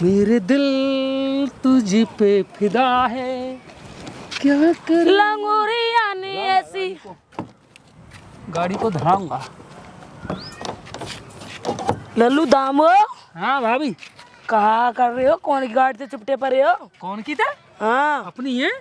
मेरे दिल तुझ पे फिदा है, क्या कर लंगोरिया ने ऐसी गाड़ी को धराऊंगा। लल्लू दामो हाँ भाभी। कहा कर रहे हो? कौन की गाड़ी से चिपटे पड़े हो? कौन की था? हाँ अपनी है।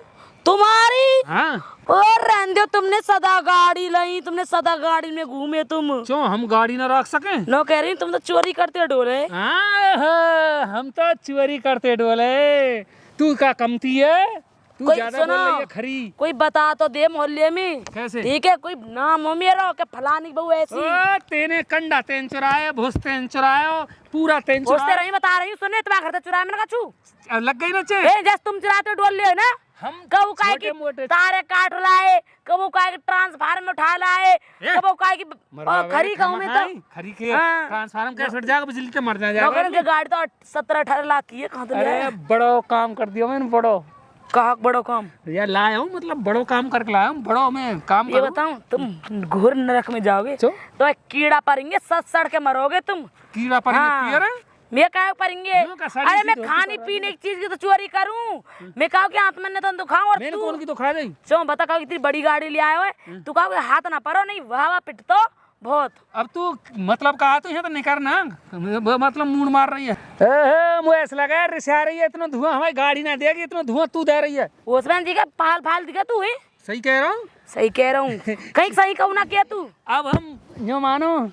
तुम्हारी। हाँ और रहने दो, तुमने सदा गाड़ी लाई, तुमने सदा गाड़ी में घूमे तुम। क्यों हम गाड़ी ना रख सके? नो कह रही तुम तो चोरी करते हो डोले। हाँ हम तो चोरी करते डोले। तू क्या कमती है? तू कोई ज्यादा सुनो, बोल रही है खरी। कोई बता तो दे मोहल्ले में। कैसे? ठीक है, कोई नाम हो मेरा के फलानी बहू ऐसी। ओ तेने कंडा तेन चुराया, भूस तेन चुराया, पूरा तेन उससे चुराया। रही बता रही हूँ, सुने तुम्हारे घर से चुराया मैंने कहा छू। अब लग गई ना चे। जैसे तुम चुराते हो डोल लियो ना। हम कबू काय की छोटे-मोटे तारे काट लाए, कबू काय की ट्रांसफार्मर उठा लाए, कबू काय की खरी कहूँ मैं तो। खरी के हाँ। ट्रांसफार्मर कैसे उठ जाएगा? बिजली तो मर जाएगा। नौकरन की गाड़ी तो 17-18 लाख की है। कहाँ तो अरे लिया? बड़ो काम कर दियो मैंने, बड़ो। कहा बड़ो काम? यार लाया हूँ, मतलब बड़ो काम करके लाया हूँ, बड़ो में काम ये करो। बताऊं, तुम घोर नरक में जाओगे क्यों? तो एक कीड़ा पड़ेंगे, सड़ के मरोगे तुम। कीड़ा पर हाँ। मैं क्या पड़ेंगे? यूं का साड़ी अरे सी मैं धोती खाने पीने की चीज की तो चोरी करूं? मैं कहा कि हाथ में तो दुखाऊं। और मैंने तू कौन की तो खा गई। क्यों बता, कहा इतनी बड़ी गाड़ी ले आए हो, तू कहा हाथ ना परो, नहीं वाह पिट तो बहुत। अब तू मतलब कहा तो यहाँ तो निकर ना, मतलब मूड मार रही है। मुझे ऐसा लगा रिसा रही है, इतना धुआं हमारी गाड़ी ना देगी, इतना धुआं तू दे रही है। उसमें दिखा फाल फाल दिखा तू है। सही कह रहा हूँ। सही कह रहा हूँ। कहीं सही कहूँ ना किया तू। अब हम जो मानो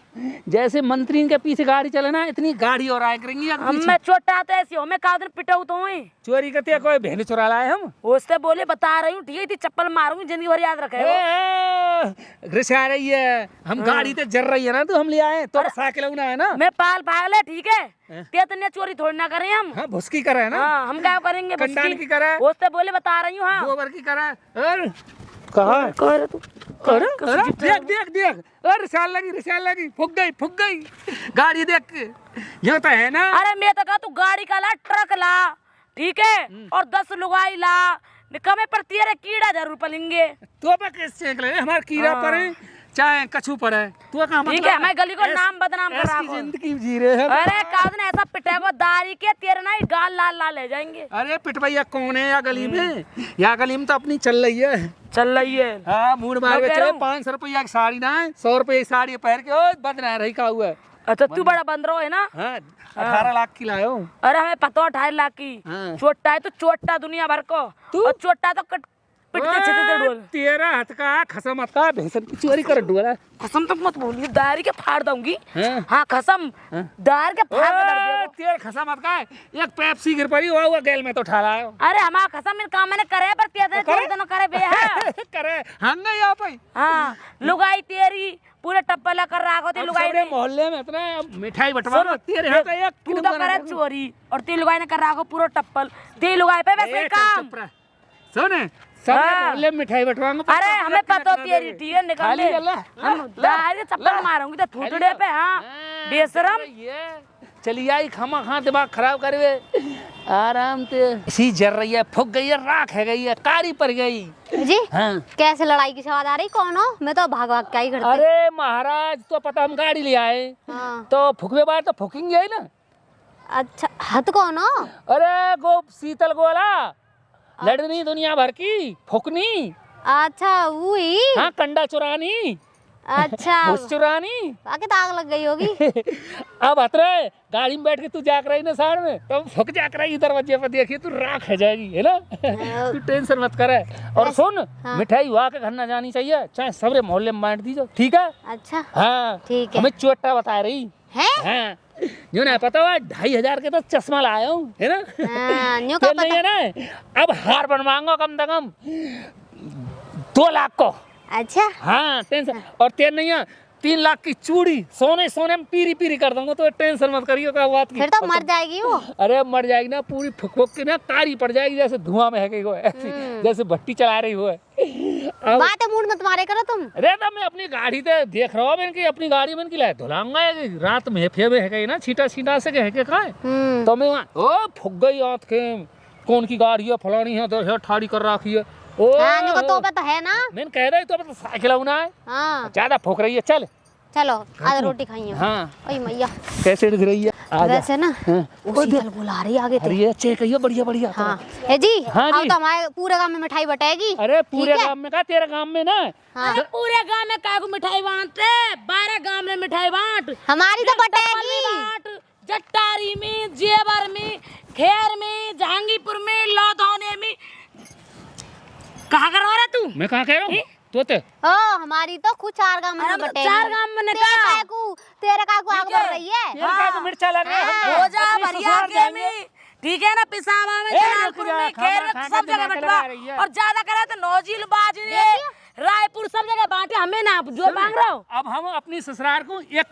जैसे मंत्री के पीछे गाड़ी चले ना, इतनी गाड़ी और आया करेंगी। हम मैं छोटा तो ऐसी हो, मैं कहा दिन पिटाऊ तो हुई। चोरी करते कोई भेड़ चुरा लाए हम। उससे बोले बता रही हूँ, ठीक है, चप्पल मारूंगी, जिंदगी भर याद रखे। रिसा रही है, हम गाड़ी तो जर रही है ना, तो हम ले आए तो साइकिल उना है ना। मैं पाल पागल है, ठीक है, तेतने चोरी थोड़ी ना करें हम। हाँ भुसकी करे ना। हाँ, हम क्या करेंगे? कंडाल की करे, उससे बोले बता रही हूँ। हाँ गोबर की करे। और कहा कह रहे तू? अरे देख देख देख, अरे रिसाल लगी, फुक गई गाड़ी देख के। यहाँ तो है ना। अरे मैं तो कहा तू गाड़ी का ला, ट्रक ला, ठीक है, और 10 लुगाई ला, कमे पर तेरे कीड़ा जरूर पलेंगे। तो पे कैसे चेक ले हमारे कीड़ा पर है चाहे कछू पर है, तू कहाँ मतलब? ठीक है, हमारे गली को नाम बदनाम कर रहा है। जिंदगी जी रहे हैं। अरे कादन ऐसा पिटेगो दारी के तेरे ना ही गाल लाल लाल ले जाएंगे। अरे पिटवैया कौन है या गली में? या गली में तो अपनी चल रही है। चल रही है। हाँ मूड मार के मैं कह चले। रहा हूँ। 500 रुपया की साड़ी ना है, 100 रुपये की साड़ी पहन के ओ बदना रही का हुआ है। अच्छा तू बड़ा बंदरो है ना। हाँ 18 लाख की लाए हो। अरे हमें पता 28 लाख की। हाँ। चोटा है तो चोटा दुनिया भर को, और चोटा तो पिटते छिटते डोल। तेरा हाथ का खसम हाथ का भैंसन की चोरी कर डोला। कसम तक मत बोलिए, दार के फाड़ दूंगी। हाँ। हाँ कसम, दार के फाड़ के दर्द देगो। तेरा खसम हाथ का एक पेप्सी गिर पड़ी हुआ गैल में तो उठा लाया। अरे हमारा कसम इन काम मैंने करे, पर तेरे चोरी दोनों करे बे है। करे हंगा यहाँ पे। हाँ लुगाई तेरी पूरे टप्पला कर रहा होती लुगाई ने। मोहल्ले में इतना मिठाई बंटवा तेरे हाथ एक तू तो करे चोरी और ती लुगाई ने कर रहा हो पूरा टप्पल। ती लुगाई पे वैसे काम। सुन सब मोहल्ले में मिठाई बंटवाऊंगा। अरे हमें पता होती है, ठीक है, निकाल ले। हम दार चप्पल मारूंगी तो थूथड़े पे। हाँ बेशरम। चली आई खामा खा दिमाग खराब करे आराम से। इसी जर रही है, फुक गई है, राख है गई है, कारी पड़ गई जी। हाँ। कैसे लड़ाई की आवाज आ रही? कौन हो? मैं तो भाग भाग क्या ही करती। अरे महाराज तो पता हम गाड़ी ले आए। हाँ। तो फुकवे बार तो फुकेंगे ही ना। अच्छा हत कौन हो? अरे गो शीतल गोला लड़नी दुनिया भर की फुकनी। अच्छा वही। हाँ कंडा चुरानी। अच्छा भुस चुरानी। आके ताक लग गई होगी। अब अतरे गाड़ी में बैठ के तू जाक रही ना साइड में, तो फुक जाक रही दरवाजे पर, देखिए तू राख है जाएगी है ना। तू टेंशन मत करे। और सुन हाँ। मिठाई वहाँ के घर ना जानी चाहिए, चाहे सबरे मोहल्ले में बांट दीजो, ठीक है? अच्छा हाँ ठीक है। हमें चोटा बता रही है। हाँ जो ना पता हुआ 2500 के तो चश्मा लाया हूँ है ना। हाँ, न्यू का नहीं है ना। अब हार बनवाऊंगा कम से कम 2 लाख को। अच्छा हाँ टेंशन। और तेल नहीं है 3 लाख की चूड़ी सोने सोने में पीरी पीरी कर दूंगा, तो टेंशन मत करियो का बात की। फिर तो मर जाएगी वो। अरे मर जाएगी ना, पूरी फुक फुक के ना कारी पड़ जाएगी, जैसे धुआं में है गई हो, ऐसी जैसे भट्टी चला रही हो। बात मूड मत मारे करो तुम। अरे तो मैं अपनी गाड़ी ते देख रहा हूँ कि अपनी गाड़ी में लाए धुलाऊंगा रात में फेर में है गई ना, छीटा छीटा से है के खाए। तो मैं वहाँ ओ फुक गई आँख के कौन की गाड़ी है फलानी है, तो ठाड़ी कर रखी है। ओ हाँ, तो पता है ना। मैंने कह रही तो साइकिल होना है। हाँ ज्यादा फूक रही है, चल चलो आधा रोटी खाइए। हाँ ओए मैया कैसे दिख रही है? आजा। वैसे ना हाँ। वो शीतल बुला रही आगे थे। अरे अच्छे कहियो बढ़िया बढ़िया। हाँ है जी। हाँ अब जी। तो हमारे पूरे गांव में मिठाई बटेगी। अरे पूरे ठीक है? गांव में का तेरे गांव में ना हाँ। अरे पूरे गांव में कागू मिठाई बांटते 12 गांव में मिठाई बांट हमारी तो टप्पल में बटेगी। बांट, जट्टारी में, जेवर में, खेर में, जहांगीरपुर में, लौधौने में। कहाँ कर रहा है तू? मैं कहाँ कह रहा हूँ तोते? ओ हमारी तो कुछ 4 गांव में अरे बटेगी। 4 गांव में निकाल। तेरे काकू आग ठीक है। बढ़ रही है। तेरे का तो मिर्चा लग रहा है। हम तो हो जा अपनी बढ़िया ससुराल के जाएंगे। में, ठीक है ना, पिसावा में, ए, जलालपुर रुक जा, में, खाना खेर में, खा सब के जगह दिमाग बटवा। लगा रही है। और ज्यादा करे तो नौजील बाजरे, रायपुर सब जगह बांटे, हमें ना जो मांग रहा हो। अब हम अपनी ससुराल को एक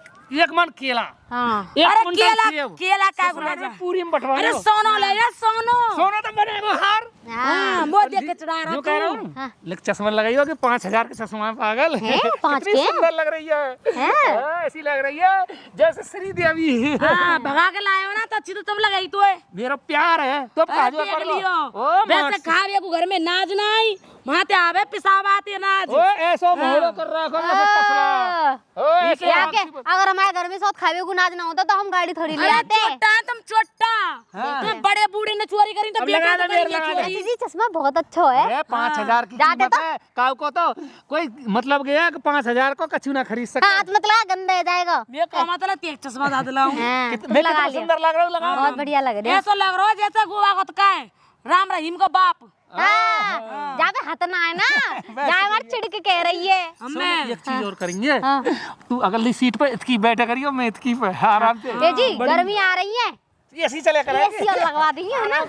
मन केला, हाँ। एक अरे कुंटल केला सेब, केला का ससुराल गुना में जा। पूरी में बंटवा अरे लो। सोनो ले जा, सोनो सोना तो बनेगा हार। हाँ वो देख के चढ़ा रहा यूं कह रहा तू। हूँ हाँ। लेकिन चश्मा लगाई होगी 5,000 के चश्मा है, पागल हैं? 5 कितनी के? सुंदर लग रही है। हैं? हाँ, ऐसी लग रही है जैसे श्री देवी। हाँ भगा के लाए हो ना तो अच्छी तो तुम लगाई तो है। मेरा प्यार है तो अरे काजू देख कर लो। लियो ओ वैसे मार्स। खा भी घर में नाज नहीं माते आवे पिसावाते नाज। ओ ऐसो मोहड़ो कर रखो जैसे तसला। ओ ऐसे या के आपसी- अगर हमारे घर में सब खावे को नाच ना होता तो हम गाड़ी थोड़ी ले अरे आते। चोट्टा तुम चोट्टा हाँ। तुम बड़े बूढ़े ने चोरी करी तो अब बेटा लगा तो दे, मेरे करेंगे लगा दे। चोरी। जी चश्मा बहुत अच्छा है। अरे 5,000 की जाते कीमत तो? है। काऊ को तो कोई मतलब गया कि 5,000 को कछु ना खरीद सके। हाथ मत लगा गंदा हो जाएगा। मैं कमा तो तेज चश्मा दाद लाऊं। हाँ, तुम मैं लगा कितना लिया। सुंदर लग रहा हूँ लगा। बहुत बढ़िया लग रहा है। ऐसा लग रहा है जैसे गोवा को का है राम रहीम को बाप। हाँ, जहाँ पे हाथ ना है ना जहाँ हमारी चिड़के कह रही है। हमें एक चीज और करेंगे। हाँ। तू अगली सीट पे इतकी बैठा करियो, मैं इतकी पे आराम से। ये जी गर्मी आ रही है। ऐसी चले करेंगे। एसी और लगवा देंगे है ना।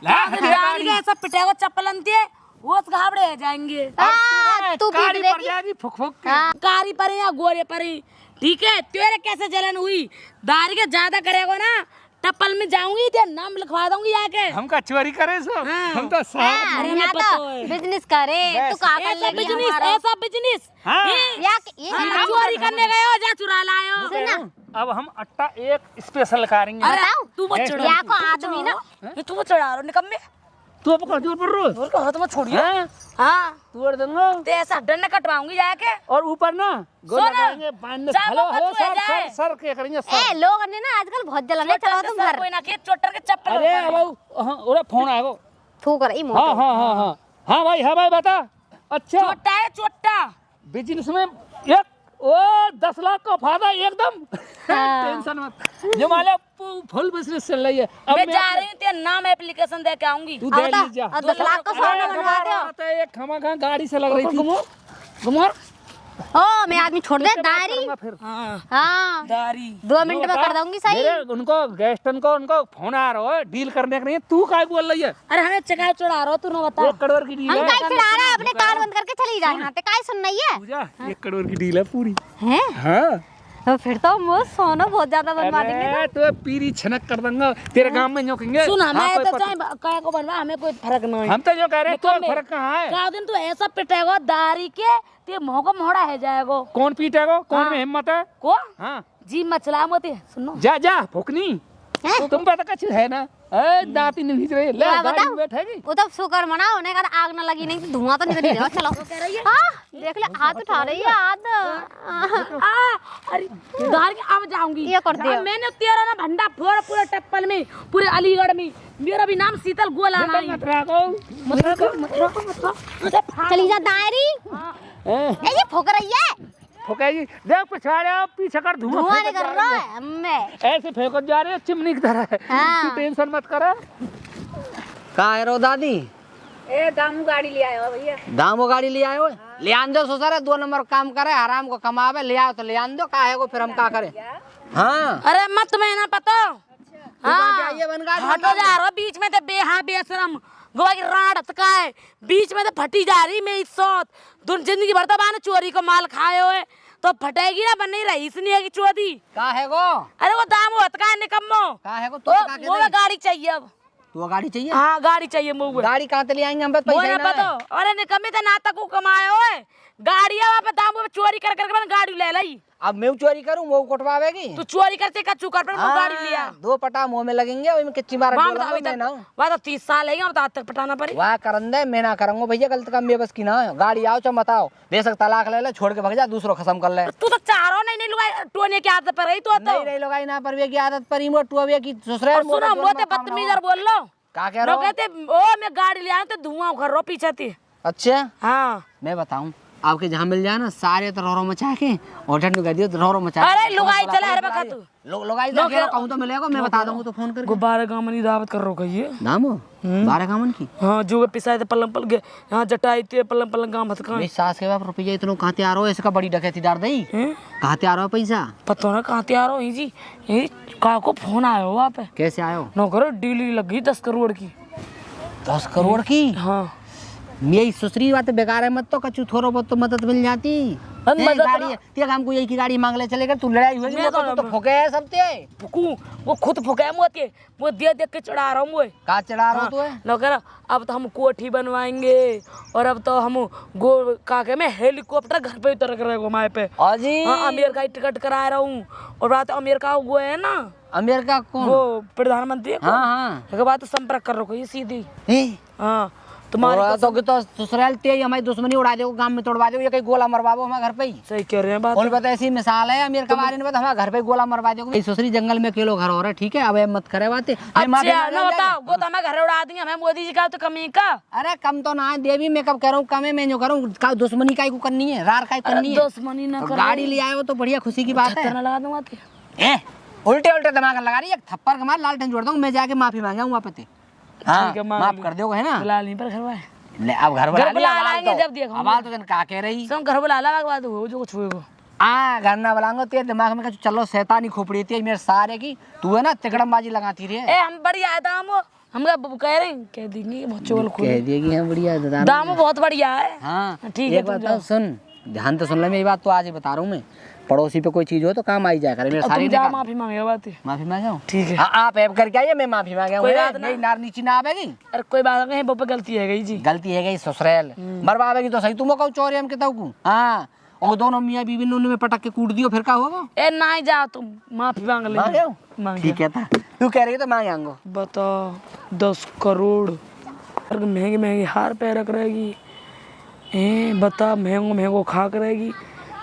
डाल के ऐसा पिटेगा चप्पल अंती है वो तो घाबड़े जाएंगे। हाँ, तू पीट काली पड़ देगी। जाएगी फुक फुक के। हाँ। कारी पर या गोरे पर ही, ठीक है। तेरे कैसे जलन हुई दारी के ज्यादा करेगा ना टप्पल में जाऊंगी ते नाम लिखवा दूंगी जाके। हम का चोरी करे सो हाँ। हम तो साहब। हाँ, हमें यहाँ पता तो है। बिजनेस करे तो का कर ऐसा लेगी बिजनेस हमारा। ऐसा बिजनेस हाँ। या ये हम चोरी करने गए हो जा चुरा लाए हो। सुना अब हम अट्टा एक स्पेशल करेंगे। अरे बताऊं? तू मत चढ़ा या को आदमी ना ये तू मत चढ़ा रहा निकम्मे तू अब कर जोर पर रो। और को हाथ में छोड़ियो। हां हाँ तोड़ दूंगा। ते ऐसा डंडा कटवाऊंगी जाके। और ऊपर ना गोल सुन, लगाएंगे बांधने। चाबो हेलो हेलो कचुए सर जाए। सर सर के करेंगे ए सर। लोग ने ना आजकल बहुत जलन है। चलो तुम घर कोई ना के चोटर के चप्पल अरे अब हां ओरा फोन आएगा। थूक रही हां मोटे। हां हां हां हां भाई बता। अच्छा चोटा है चोटा। बिजनेस में एक ओ 10 लाख का फायदा एकदम। हाँ। टेंशन मत। जो माले फुल बिजनेस चल रही है। अब मैं जा रही हूँ तेरा नाम एप्लीकेशन दे के आऊंगी। तू दे अब बता, ली जा। अब 10 लाख का सोना बनवा दो। एक खमा गाड़ी से लग रही थी। घुमर ओ मैं आदमी छोड़ दे दारी। फिर हाँ हाँ दारी 2 मिनट में कर दूंगी सही। मेरे उनको गेस्टन को उनको फोन आ रहा है डील करने का नहीं है। तू काय बोल रही है? अरे हमें चढ़ा चढ़ा रहा तू ना बता। 1 करोड़ की डील हम है। काहे चिढ़ा रहा है? अपने कान बंद करके चली जा यहाँ पे काहे सुन रही है? पूजा 1 करोड़ की डील है पूरी। हैं? हाँ तो फिर तो मुझे सोना बहुत ज्यादा बनवा देंगे। अरे तो पीरी छनक कर दूंगा तेरे गांव में जो कहेंगे। सुन हाँ, हमें कोई तो पता- चाहे काय को बनवा हमें कोई फर्क नहीं। हम तो जो कह रहे हैं तो निकम्मे। फर्क कहाँ है? का दिन तू ऐसा पिटेगा दारी के ते मुंह को मोड़ा है जाएगो कौन पीटेगा? कौन हाँ। में हिम्मत है? को हाँ जी मचला मत सुनो। जा जा फुकनी। हैं? तुम पता कछु है ना? ए दांत ही नहीं खींच रहे। ले क्या गाड़ी बताऊं? में बैठेगी। वो तो शुक्र मना होने का आग ना लगी नहीं तो धुआं तो निकल ही रहा। चलो हाँ देख ले हाथ उठा रही है हाथ। अरे दार के अब जाऊंगी। ये कर दियो। मैंने तेरा ना भंडा फोड़ पूरे टप्पल में पूरे अलीगढ़ में। मेरा भी नाम शीतल गोला मत नहीं। रखो। चली जा दारी। ए, ए ये फुक रही है। फुकाई देख पछाड़े आप पीछे कर धुआं धुआं फेंकत निकल जा रहा रही है हमें। ऐसे फेंकत जा रहे हो चिमनी की तरह। हाँ। तू टेंशन मत कर। का है रो दादी? ए दामू गाड़ी ले आयो भैया। दामो गाड़ी ले आयो ले आन दो ससुर 2 नंबर काम करे हराम को कमावे ले आओ तो ले आन दो का है को फिर हम का करे। हाँ अरे मत में ना पता। हाँ जाइए बन गाड़ी हटो जा रहा बीच में तो बेहा बेशरम गोवा की राड अटका है बीच में तो फटी जा रही मेरी सोत दुन जिंदगी भर तो बाने चोरी को माल खाए हुए तो फटेगी ना बन नहीं रही इसलिए है कि चोरी। का है गो? अरे वो दाम अटका है निकम्मो। का है गो तू वो का के वो दे? गाड़ी चाहिए अब। तू गाड़ी चाहिए? हाँ गाड़ी चाहिए मुझे। गाड़ी कहाँ ते ले आएंगे हम बस पैसा ही बोले ना पतो है। अरे निकम्मे तो ना तक कमाए हुए गाड़िया वहाँ पे दाम पे चोरी कर करके मैंने गाड़ी ले लाई। अब मैं चोरी करूं वो कुटवावेगी। तू चोरी करते का चुकर पर गाड़ी लिया। 2 पटा मुंह में लगेंगे ओई में किच्ची मार वहाँ बोला मैं ना। वहाँ तो 30 साल है अब तक पटाना पड़े। वाह करन दे मैं ना करूंगा भैया गलत काम बेबस की ना। गाड़ी आओ चम बताओ बेशक तलाक ले ले छोड़ के भाग जा दूसरो खत्म कर ले। तू तो चारों नहीं लुगाई टोने की आदत पर रही तो नहीं लगाई ना पर वे की आदत पर इमो टुवे की ससुराल सुनो मोते बदतमीजर बोल लो। का कह रहा लोग कहते ओ मैं गाड़ी ले आया तो धुआं घर रो पीछे थी। अच्छा हाँ मैं बताऊं आपके जहाँ मिल जाए ना सारे तो रोरो मचा के होटल में कह दियो तो रोरो मचा। अरे लुगाई चला हर वक्त तू लुगाई तो कहूं तो मिलेगा मैं बता दूंगा तो फोन करके। गुब्बारे गामन की दावत कर रो कहिए नाम 12 गामन की। हाँ जो पिसाए थे पलंग पल गए यहाँ जटाई थे पलंग पलंग गाम हथ मेरी सास के बाप रुपया इतना कहाँ तैयार हो इसका बड़ी डकैती डार दई कहाँ तैयार हो पैसा पता ना कहाँ तैयार हो जी ये का को फोन आया हो आप कैसे आयो नौकर डील लगी 10 करोड़ की 10 करोड़ की। हाँ मेरी ससुरी बात बेकार है मत तो कछु थोड़ा बहुत तो मदद मिल जाती। मदद गाड़ी तेरे काम को यही की गाड़ी मांग ले चलेगा तू लड़ाई हुई तो फुके है सब ते वो खुद फुकाया मोते वो दे देख के चढ़ा रहा हूँ वो का चढ़ा रहा तू है नौकर अब तो हम कोठी बनवाएंगे और अब तो हम गो काके में हेलीकॉप्टर घर पे उतर कर घुमाए पे जी अमेरिका की टिकट करा रहा हूँ और बात अमेरिका वो है ना अमेरिका कौन वो प्रधानमंत्री हाँ बात संपर्क कर रखो ये सीधी हाँ तुम्हारे तो ससुराल ते हमारी दुश्मनी उड़ा दो गांव में तोड़वा दो ये कहीं गोला मरवा दो हमारे घर पे ही। सही कह रहे हैं बात और पता ऐसी मिसाल है अमेरिका वाले ने हमारे घर पे गोला मरवा दो ससुरी जंगल में अकेलो घर हो रहा है ठीक है अब मत करे बातें। बताओ वो तो हमें घर उड़ा देंगे हमें मोदी जी का तो कमी का। अरे कम तो ना है देवी मैं कब कह रहा हूँ कम है मैं जो करूँ दुश्मनी का करनी है रार का करनी है दुश्मनी ना गाड़ी ले आए हो तो बढ़िया खुशी की बात है लगा दूंगा उल्टे उल्टे दिमाग लगा रही है थप्पड़ के मार लालटेन जोड़ दूँ मैं जाके माफी मांगा वहाँ पे माफ कर दो है ना लाल नहीं पर घरवाए अब घर बुला लाएंगे जब देखो अब तो का कह रही सब घर बुला ला बात हो जो कुछ होएगा घर ना बुलाऊंगा तेरे दिमाग में कछु चलो शैतानी खोपड़ी थी मेरे सारे की तू है ना तिकड़मबाजी लगाती रही ए हम बढ़िया है दाम हम कह रहे हैं कह देंगे बहुत चोल खोल कह देगी हम बढ़िया दाम बहुत बढ़िया है। हाँ ठीक है एक बात सुन ध्यान तो सुन ले मेरी बात तो आज ही बता रहा हूँ मैं पड़ोसी पे कोई चीज हो तो काम आई जाए करे मेरे सारी जा माफी मांगेगा बात माफी मांगा ठीक है। हाँ आप ऐप करके आइए मैं माफी मांगा कोई बात नहीं नार नीची ना आवेगी। अरे कोई बात नहीं वो पे गलती है गई जी गलती है गई ससुराल मरवा आवेगी तो सही तुम कहो चोरी हम किताऊ को हाँ और दोनों मियाँ बीवी ने में पटक के कूट दियो फिर क्या होगा। ए नहीं जा तुम माफी मांग ले ठीक है था तू कह रही तो मांगेंगे बता 10 करोड़ महंगे महंगे हार पे रख रहेगी बता महंगो खा कर रहेगी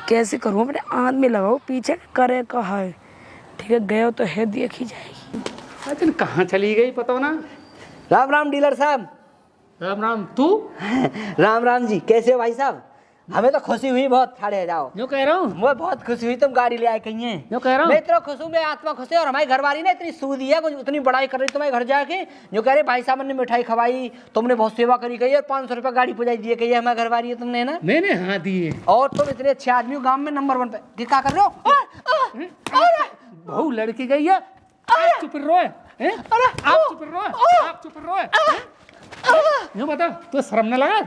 कैसे करूँ अपने आदमी लगाओ पीछे करे कहा है ठीक है गए तो है देखी जाएगी। अरे कहाँ चली गई पता ना। राम राम डीलर साहब। राम राम तू राम राम जी कैसे हो भाई साहब। हमें तो खुशी हुई बहुत खड़े जाओ जो कह रहा हूँ मैं बहुत खुशी हुई तुम गाड़ी ले आए कहीं है जो कह रहा हूँ मैं इतना खुश हूँ मैं आत्मा खुश है और हमारी घरवाली ने इतनी सूदी है कुछ उतनी बड़ाई कर रही तुम्हारे घर जाके जो कह रहे भाई साहब ने मिठाई खवाई तुमने बहुत सेवा करी गई और 500 रुपया गाड़ी पहुंचाई दिए कही हमारे घरवाली है तुमने ना मैंने हाँ दिए और तुम इतने अच्छे आदमी हो गाँव में नंबर 1 पे क्या कर रहे हो बहू लड़की गई है चुप रहो आप चुप रहो आप चुप रहो यूँ बता तो शर्म न लगा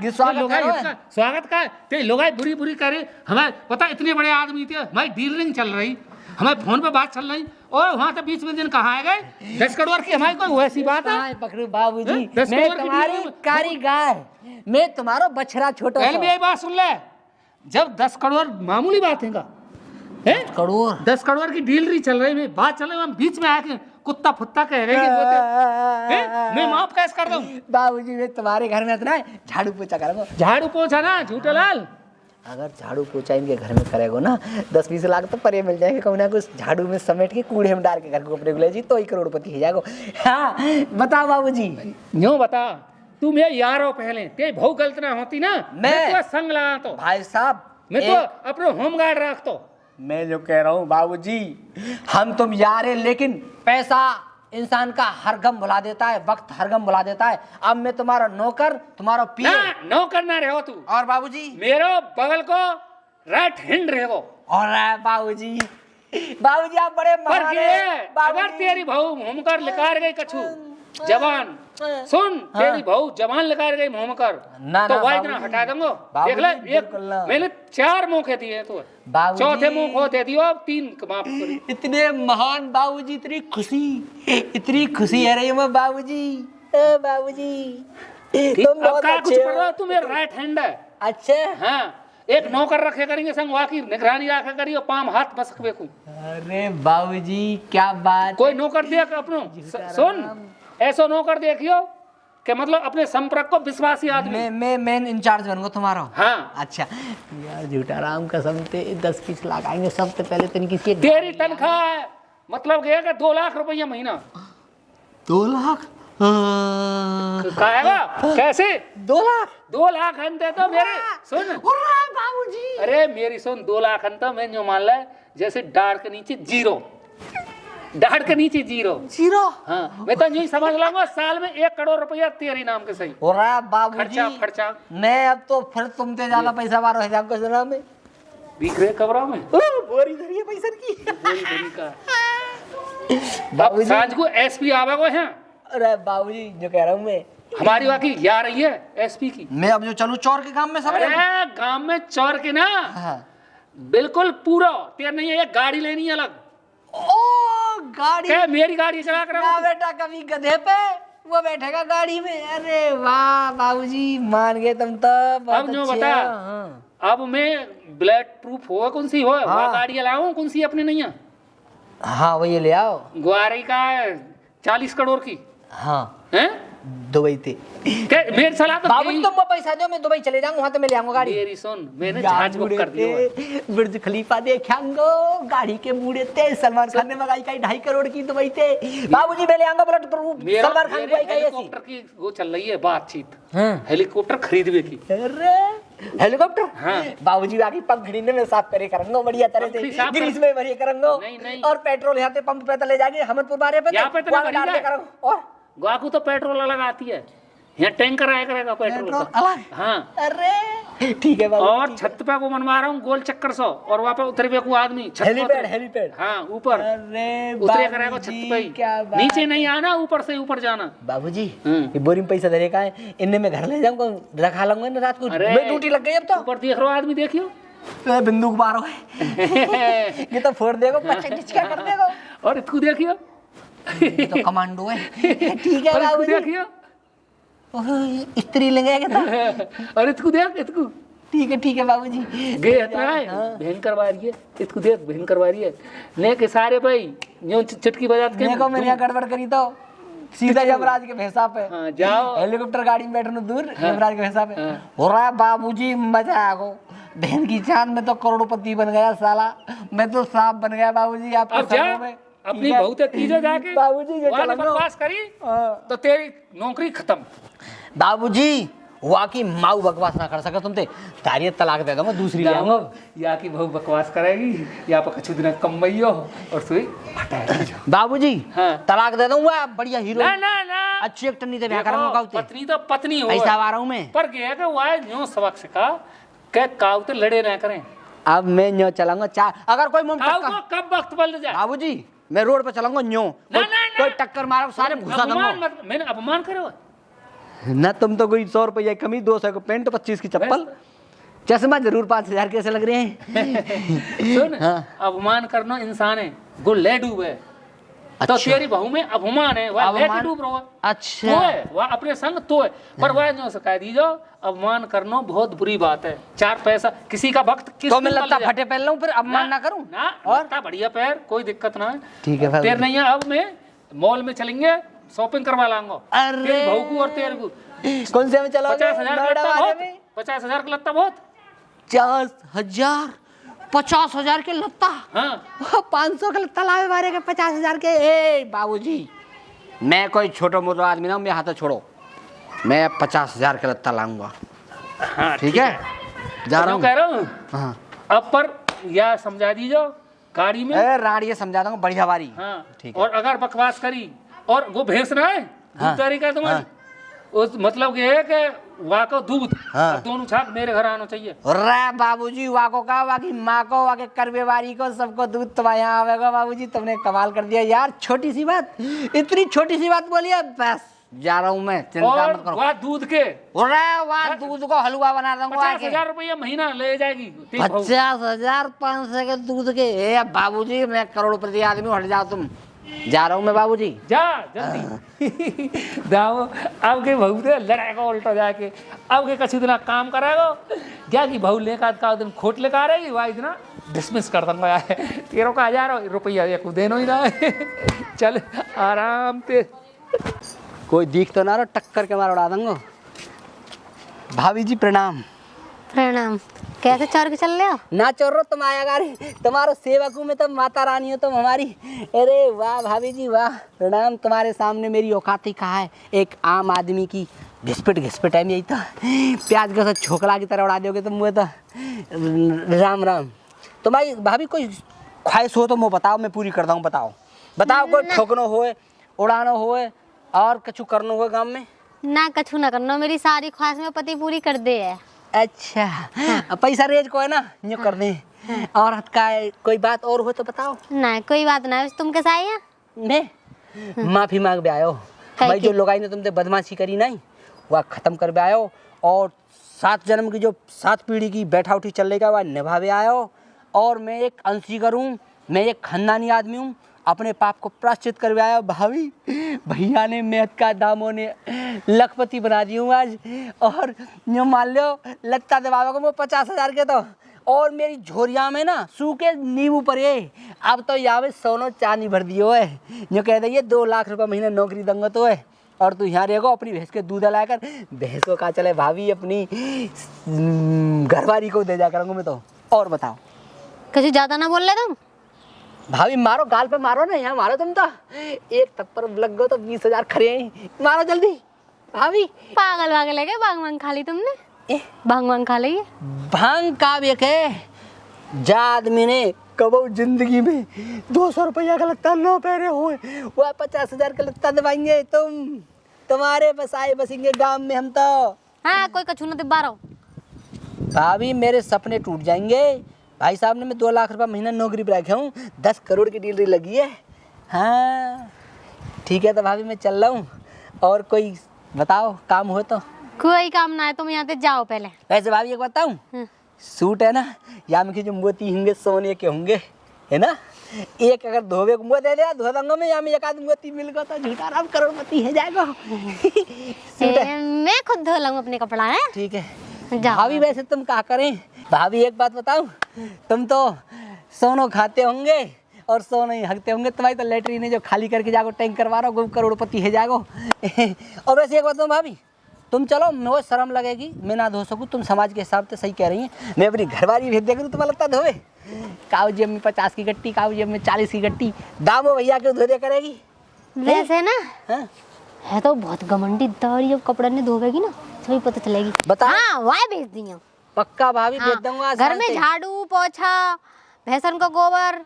स्वागत का ते लोग बुरी बुरी करे हमें पता इतने बड़े आदमी थे हमारी डीलिंग चल रही हमें फोन पे बात चल रही और वहाँ तो बीच में दिन कहाँ गए 10 करोड़ की हमारी कोई वैसी बात है पकड़ू बाबूजी मैं तुम्हारी कारीगर मैं तुम्हारा बछड़ा छोटा पहले भी यही बात सुन ले जब 10 करोड़ मामूली बात है का 10 करोड़ की डील चल रही है बात चल रही हम बीच में आके कुत्ता फुत्ता कह रहे हैं मैं माफ कैसे कर दूं बाबूजी मैं तुम्हारे घर में इतना झाड़ू पोछा करूंगा झाड़ू पोछा ना झूठे लाल अगर झाड़ू पोछा इनके घर में करेगा ना 10-20 लाख तो परे मिल जाएंगे कहूँ ना कुछ झाड़ू में समेट के कूड़े में डाल के घर को अपने को ले जी तो ही करोड़पति हो जाएगा। हाँ बताओ बाबूजी यूँ बता तू मेरे यार हो पहले ते बहुत गलत ना होती ना मैं तो संग लगा तो भाई साहब मैं तो अपने होम गार्ड रख तो मैं जो कह रहा हूँ बाबूजी हम तुम यार है लेकिन पैसा इंसान का हर गम भुला देता है वक्त हर गम भुला देता है। अब मैं तुम्हारा नौकर तुम्हारा पीए नौकर ना रहो तू और बाबूजी मेरे बगल को राइट हैंड रहो और बाबूजी आप बड़े महान हैं अगर तेरी बहू होमकर लिकार गई कछु जवान सुन तेरी बहू जवान लिकार गई होमकर तो वही इतना हटा दूंगा देख ले एक मैंने 4 मौके दिए तो चौथे मौके दे दियो अब 3 माफ करी इतने महान बाबूजी इतनी खुशी है रही मैं बाबूजी तुम बहुत अच्छे हो। तू मेरा राइट हैंड है अच्छा हाँ एक नौकर रखे करेंगे संग वहाँ की निगरानी रखा करियो पाम हाथ बसक बेकू अरे बाबूजी क्या बात। कोई नौकर देख अपनो सुन ऐसो नौकर देखियो कि मतलब अपने संपर्क को विश्वासी आदमी। मैं मेन इंचार्ज बनूंगा तुम्हारा। हाँ अच्छा यार झूठा राम कसम ते 10-20 लाख आएंगे सबसे पहले तो इनकी सी तेरी तनख्वाह है मतलब गया कि 2 लाख रुपया महीना 2 लाख कहेगा कैसे 2 लाख 2 लाख अंत तो मेरे सुन बाबूजी। अरे मेरी सुन 2 लाख अंत मैं जो मान ले जैसे डाढ़ के नीचे जीरो डाढ़ के नीचे जीरो। हाँ मैं तो यही समझ लूंगा साल में 1 करोड़ रुपया तेरे नाम के सही हो रहा बाबूजी। खर्चा मैं अब तो फिर तुमसे ज्यादा पैसा मारो हिसाब का सुना में बिक रहे कबरों में बोरी धरी है पैसा की बोरी का बाबूजी। सांझ को एसपी आवे को है। अरे बाबूजी जो कह रहा हूँ मैं हमारी वाकी या रही है एसपी की। मैं अब जो चलूं चौर के काम में सब। अरे गांव में चौर के ना हाँ। बिल्कुल पूरा तेरे नहीं है एक गाड़ी लेनी है अलग। ओ गाड़ी क्या मेरी गाड़ी चला कर ना बेटा कभी गधे पे वो बैठेगा गाड़ी में। अरे वाह बाबूजी मान गए तुम तो। अब जो बता अब मैं ब्लड प्रूफ हो कौन सी हो वो गाड़ी लाऊं कौन सी अपने नहीं है। हाँ वो ये ले आओ ग्वारी का 40 करोड़ की। हाँ हैं दुबई थे मेरे सलाह तो बाबूजी तुम वो पैसा दो मैं दुबई चले जाऊंगा वहां तो मैं ले आऊंगा गाड़ी। मेरी सुन मैंने जहाज बुक कर दिया बुर्ज खलीफा देखेंगो गाड़ी के बूढ़े थे सलमान खान ने मंगाई का 2.5 करोड़ की दुबई थे। बाबूजी मैं ले आऊंगा ब्लड प्रूफ सलमान खान की हेलीकॉप्टर की वो चल रही है बातचीत हेलीकॉप्टर खरीदने की। अरे हेलीकॉप्टर हाँ बाबूजी आगे पंखड़ी ने मैं साफ करे करूंगा बढ़िया तरह से ग्रीस में भरिए करूंगा नहीं। और पेट्रोल यहाँ पे पंप पे तो ले जाएंगे हमदपुर बारे पे यहाँ पे तो डाल के करूंगा। और गाकू तो पेट्रोल अलग आती है यहाँ टैंकर आया करेगा पेट्रोल का। अलग हाँ अरे ठीक है बाबू। और छत पे को बनवा रहा हूँ गोल चक्कर 100 और वहाँ पे उतरे पे को आदमी हेलीपैड हाँ ऊपर अरे उतरे करेगा छत पे ही क्या बात। नीचे नहीं आना ऊपर से ऊपर जाना। बाबूजी ये बोरी में पैसा धरे का है इनने मैं घर ले जाऊंगा रखा लूंगा ना रात को मैं ड्यूटी लग गई अब तो। ऊपर देख रहा हो आदमी देखियो बंदूक मारो है ये तो फोड़ देगा क्या कर देगा। और इसको देखियो ये तो कमांडो है ठीक है बाबूजी देखियो स्त्री लेंगे क्या और इसको देख इसको ठीक है बाबूजी गए इतना है बहन करवा रही है इसको देख बहन करवा रही है लेके सारे भाई यूं चुटकी बजा के देखो मैंने यहाँ गड़बड़ करी तो सीधा यमराज के भैंसा पे हाँ, जाओ हेलीकॉप्टर गाड़ी में बैठने दूर यमराज के भैंसा पे हो रहा है बाबूजी मजा आ गो बहन की चांद में तो करोड़पति बन गया साला मैं तो सांप बन गया बाबूजी आपके सामने में। अपनी बहू तक कीजिए जाके बाबूजी जो वहाँ बकवास करी तो तेरी नौकरी खत्म। बाबूजी वाकई माऊ बकवास ना कर सका तुम ते तारी तलाक दे दूंगा दूसरी ले आऊंगा। या की बहू बकवास करेगी या पर कुछ दिन कमैयो और सुई बाबूजी तलाक दे दूंगा बढ़िया हीरो ना अच्छी एक्टर नहीं थे ब्याह करूंगा पत्नी तो पत्नी हो ऐसा आ रहा हूं मैं पर गया कि वाह न्यू सबक सिखा के कावते लड़े ना करें। अब मैं न्यो चलाऊंगा चार अगर कोई कब वक्त बदल जाए बाबूजी मैं रोड पे चलाऊंगा न्यो कोई टक्कर मारो सारे घुसा दूंगा। मैंने अपमान करो ना तुम तो कोई 100 रुपये कमी 200 को पेंट 25 की चप्पल चश्मा जरूर 5000 कैसे लग रहे हैं सुन अपमान करना इंसान है गो ले डूबे तो तेरी बहू में अपमान है वह ले डूब रहा है। अच्छा तो है वह अपने संग तो है पर वह जो कह दीजो अपमान करना बहुत बुरी बात है। 4 पैसा किसी का वक्त किस तो मैं लगता फटे पहन लूं फिर अपमान ना करूं ना और बढ़िया पैर कोई दिक्कत ना है। ठीक है तेरे नहीं है अब मैं मॉल में चलेंगे शॉपिंग करवा लाऊंगा तेरी बहू को और तेरे को। कौन से में चलोगे 50,000 का लगता बहुत 50,000 के लत्ता हाँ 500 के लत्ता लावे मारे के 50,000 के। ए बाबूजी मैं कोई छोटा मोटा आदमी ना मैं हाथ छोड़ो मैं 50,000 के लत्ता लाऊंगा। हाँ ठीक है जा रहा हूँ कह रहा हूँ हाँ अब पर या समझा दीजो गाड़ी में राड़ी समझा दूंगा बढ़िया बारी। हाँ ठीक और अगर बकवास करी और वो भेस रहा है दूध तरीका तुम्हारी उस मतलब ये है कि वाको दूध दोनों छाप मेरे घर आना चाहिए। रे बाबूजी वाको का वाकी माँ को वाके करवेवारी को सबको दूध तुम्हारे यहाँ आवेगा। बाबूजी तुमने कमाल कर दिया यार छोटी सी बात इतनी छोटी सी बात बोलिए बस जा रहा हूँ मैं चिंता मत करो। वाह दूध के वाह दूध को हलवा बना दूंगा 50,000 रुपया महीना ले जाएगी 50,000 500 के दूध के बाबूजी मैं करोड़पति आदमी हट जाओ तुम जा रहा हूँ मैं बाबूजी। जा जल्दी दाओ अब के बहू दे लड़ाएगा उल्टा जाके अब के कछु दिन काम करेगा क्या कि बहू लेकर का दिन खोट लेकर आ रही वह इतना डिसमिस कर दूंगा यार 13,000 रुपया एक देनो ही ना चल आराम से कोई दिख तो ना रहा टक्कर के मार उड़ा दूंगा। भाभी जी प्रणाम। प्रणाम। कैसे चढ़ के चल रहे हो? ना चोर रहो तुम आया गारी तुम्हारो सेवक हूँ मैं तो माता रानी हो तुम हमारी। अरे वाह भाभी जी वाह प्रणाम। तुम्हारे सामने मेरी औकात ही कहाँ है एक आम आदमी की घिसपिट है यही तो प्याज का सा छोकला की तरह उड़ा दोगे तुम मुझे तो। राम राम। तुम्हारी भाभी कोई ख्वाहिश हो तो मुझे बताओ मैं पूरी कर दूँ। बताओ कोई ठोकनो होए उड़ानो होए और कछु करनो होए गाँव में? ना कछु ना करना मेरी सारी ख्वाहिश में पति पूरी कर दे है। अच्छा पैसा रेज को है ना यूँ कर दे। और का कोई बात और हो तो बताओ। ना कोई बात ना तुम कैसे आई है? ने माफी मांग बे आयो भाई जो लोग आई ने तुमसे बदमाशी करी नहीं वह खत्म कर बे आयो और 7 जन्म की जो 7 पीढ़ी की बैठा उठी चल रही वह निभावे आयो। और मैं एक अंशी करूँ मैं एक खानदानी आदमी हूँ अपने पाप को प्रायश्चित करवे आया। भाभी भैया ने मेहत का दामों ने लखपति बना दी हूँ आज। और यूँ मान लो लत्ता दबावा को मैं 50,000 के तो और मेरी झोरिया में ना सूखे नींबू पड़े अब तो यहाँ सोनो चांदी भर दियो है। यूँ कह दिए 2 लाख रुपये महीने नौकरी दूंगा तो है और तू यहाँ रहेगा अपनी भैंस के दूध लाकर भैंस को कहा चले भाभी अपनी घरवाली को दे जा करूँगा मैं तो। और बताओ कुछ ज्यादा ना बोल रहे तुम? भाभी मारो गाल पे मारो ना यहाँ मारो तुम तो एक थप्पड़ लग गो तो 20,000 खड़े हैं मारो जल्दी। भाभी पागल वागल है क्या? भांग वांग खा ली तुमने? भांग वांग खा ली? भांग का बेके जा आदमी ने कबो जिंदगी में 200 रुपया का लगता न पहरे हुए वह 50,000 का लगता दबाएंगे तुम्हारे बस आए बसेंगे गांव में हम तो। हाँ कोई कछु ना दिब्बा रहो। भाभी मेरे सपने टूट जाएंगे। भाई साहब ने मैं 2 लाख रुपया महीना नौकरी पर रखा हूँ 10 करोड़ की डील लगी है। हाँ ठीक है तो भाभी मैं चल रहा हूँ और कोई बताओ काम हो तो। कोई काम ना है तुम यहाँ से जाओ पहले। वैसे भाभी एक बताऊँ सूट है ना या में जो मोती होंगे सोने के होंगे है ना एक अगर धोबे को मुँह दे दिया धो दूंगा मैं या में एक आध मोती मिल गया तो झूठा राम करोड़पति है जाएगा। सूट है मैं खुद धो लूँ अपने कपड़ा है। ठीक है। जाओ। भाभी वैसे तुम क्या करें भाभी एक बात बताऊं तुम तो सोनो खाते होंगे और सोनो ही हकते होंगे तुम्हारी तो लेटरीन जो खाली करके जाओ टैंक करवा रहा हो करोड़पति है जाओ। और वैसे एक बात बताऊं भाभी तुम चलो मुझे शर्म लगेगी मैं ना धो सकूँ तुम समाज के हिसाब से सही कह रही हैं मैं अपनी घरवाली भेज देगा तुम्हें लगता धोवे काऊ जेब में 50 की गट्टी काऊ जेब में 40 की गट्टी दामो भैया के धो दे करेगी। वैसे ना हाँ? है तो बहुत घमंडी दाढ़ी जब कपड़ा ने धोवेगी ना सभी पता चलेगी। बता हाँ वह भेज दी हूँ। पक्का भाभी हाँ, भेज दूंगा। घर में झाड़ू पोछा भैंसन का गोबर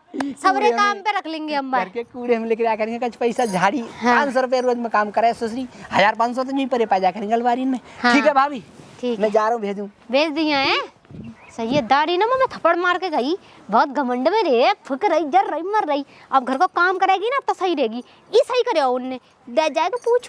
सबरे काम पे रख लेंगे हम घर के कूड़े हम लेकर आया करेंगे कुछ पैसा झाड़ी हाँ। 500 रुपये रोज में काम करे सुसरी 1,500 तो नहीं परे पा जा करेंगे अलवारी में। हाँ। ठीक है भाभी ठीक मैं जा रहा हूँ भेजूँ। भेज दिया है। सही है दाढ़ी ना मैं थप्पड़ मार के गई बहुत घमंड में रे फुक रही जर रही मर रही अब घर को काम करेगी ना तो सही रहेगी ये सही करे उनने दे जाए तो पूछ